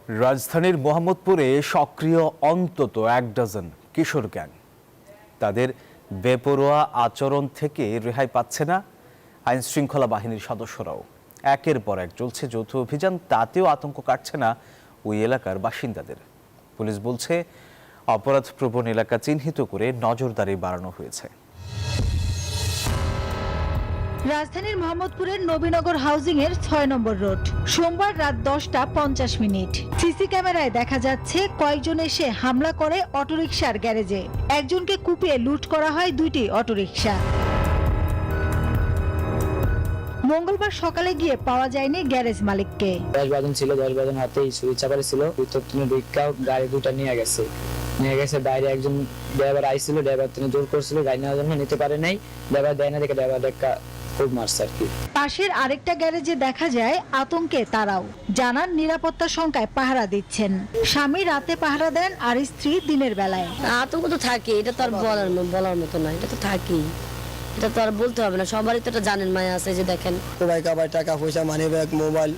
রাজধানীর মোহাম্মদপুরে সক্রিয় অন্তত ১ ডজন কিশোর গ্যাং। তাদের বেপরোয়া আচরণ থেকে রেহাই পাচ্ছে না আইন শৃঙ্খলা বাহিনীর সদস্যরাও। একের পর এক চলছে যৌথ অভিযান, তাতেও আতঙ্ক কাটছে না ওই এলাকার বাসিন্দাদের। পুলিশ বলছে অপরাধপ্রবণ এলাকা চিহ্নিত করে নজরদারি বাড়ানো হয়েছে। রাজধানীর মোহাম্মদপুরের নবীনগর হাউজিং এর ৬ নম্বর রোড। সোমবার রাত 10টা 50 মিনিট। সিসি ক্যামেরায় দেখা যাচ্ছে কয়েকজন এসে হামলা করে অটোরিকশার গ্যারেজে। একজনকে কুপিয়ে লুট করা হয় 2টি অটোরিকশা। মঙ্গলবার সকালে গিয়ে পাওয়া যায়নি গ্যারেজ মালিককে। 10 বাজন ছিল, 10 বাজন হাতেই ছুরি চাপারে ছিল। ভিতর থেকে ঢুকাও গাড়ি দুটো নিয়ে গেছে বাইরে। একজন ড্রাইভার আইছিল, ড্রাইভার তিনি জোর করছিল গাড়ি নেওয়ার জন্য, নিতে পারে নাই। ড্রাইভার দেয় না দেখে ড্রাইভার দেখা খুব মারছে আর কি। পাশের আরেকটা গ্যারেজে দেখা যায় আতঙ্কে তারাও। জানান নিরাপত্তা শঙ্কায় পাহারা দিচ্ছেন। স্বামী রাতে পাহারা দেন আর স্ত্রী দিনের বেলায়। আতঙ্ক তো থাকে, এটা তো আর বলার মতো না, এটা তো থাকেই, এটা তো আর বলতে হবে না। সবারই তো এটা জানেন মায়া আছে, যে দেখেন সবাই কাবার টাকা পয়সা, মানি ব্যাগ, মোবাইল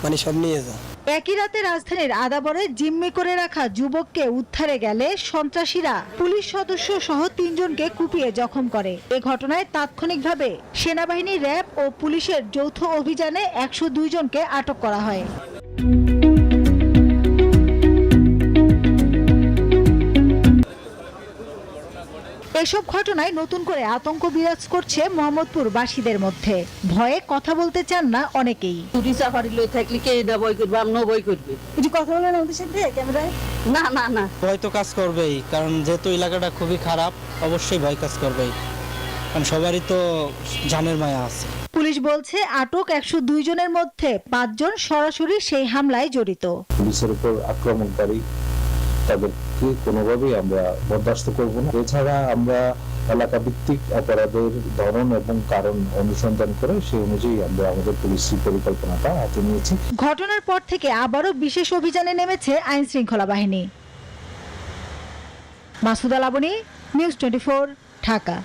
মানে সব নিয়ে যায়। একই রাতে রাজধানীর আদাবরে জিম্মি করে রাখা যুবককে উদ্ধারে গেলে সন্ত্রাসীরা পুলিশ সদস্য সহ 3 জনকে কুপিয়ে জখম করে। এ ঘটনায় তাৎক্ষণিকভাবে সেনাবাহিনী, র্যাব ও পুলিশের যৌথ অভিযানে 102 জনকে আটক করা হয়। এসব ঘটনায় নতুন করে আতঙ্ক বিরাজ করছে মোহাম্মদপুরবাসীদের মধ্যে। ভয়ে কথা বলতে চান না অনেকেই। চুরি চাপারি লই থাকলে কে এটা বই করবে, আমরা বই করবে। কিছু কথা বলেন আমাদের সাথে ক্যামেরায়? না না না, ভয় তো কাজ করবেই, কারণ যেহেতু এলাকাটা খুবই খারাপ, অবশ্যই ভয় কাজ করবেই, কারণ সবারই তো জানের মায়া আছে। পুলিশ বলছে আটক 102 জনের মধ্যে 5 জন সরাসরি সেই হামলায় জড়িত। পুলিশের উপর আক্রমণকারী তাদেরকে কোনোভাবেই আমরা বরদাস্ত করব না। এছাড়া আমরা এলাকা ভিত্তিক অপরাধের ধরন এবং কারণ অনুসন্ধান করে সেই অনুযায়ী আমরা আমাদের পুলিশি পরিকল্পনাটা হাতে নিয়েছি। ঘটনার পর থেকে আবারও বিশেষ অভিযানে নেমেছে আইন শৃঙ্খলা বাহিনী। মাসুদা লাবনী, নিউজ 24, ঢাকা।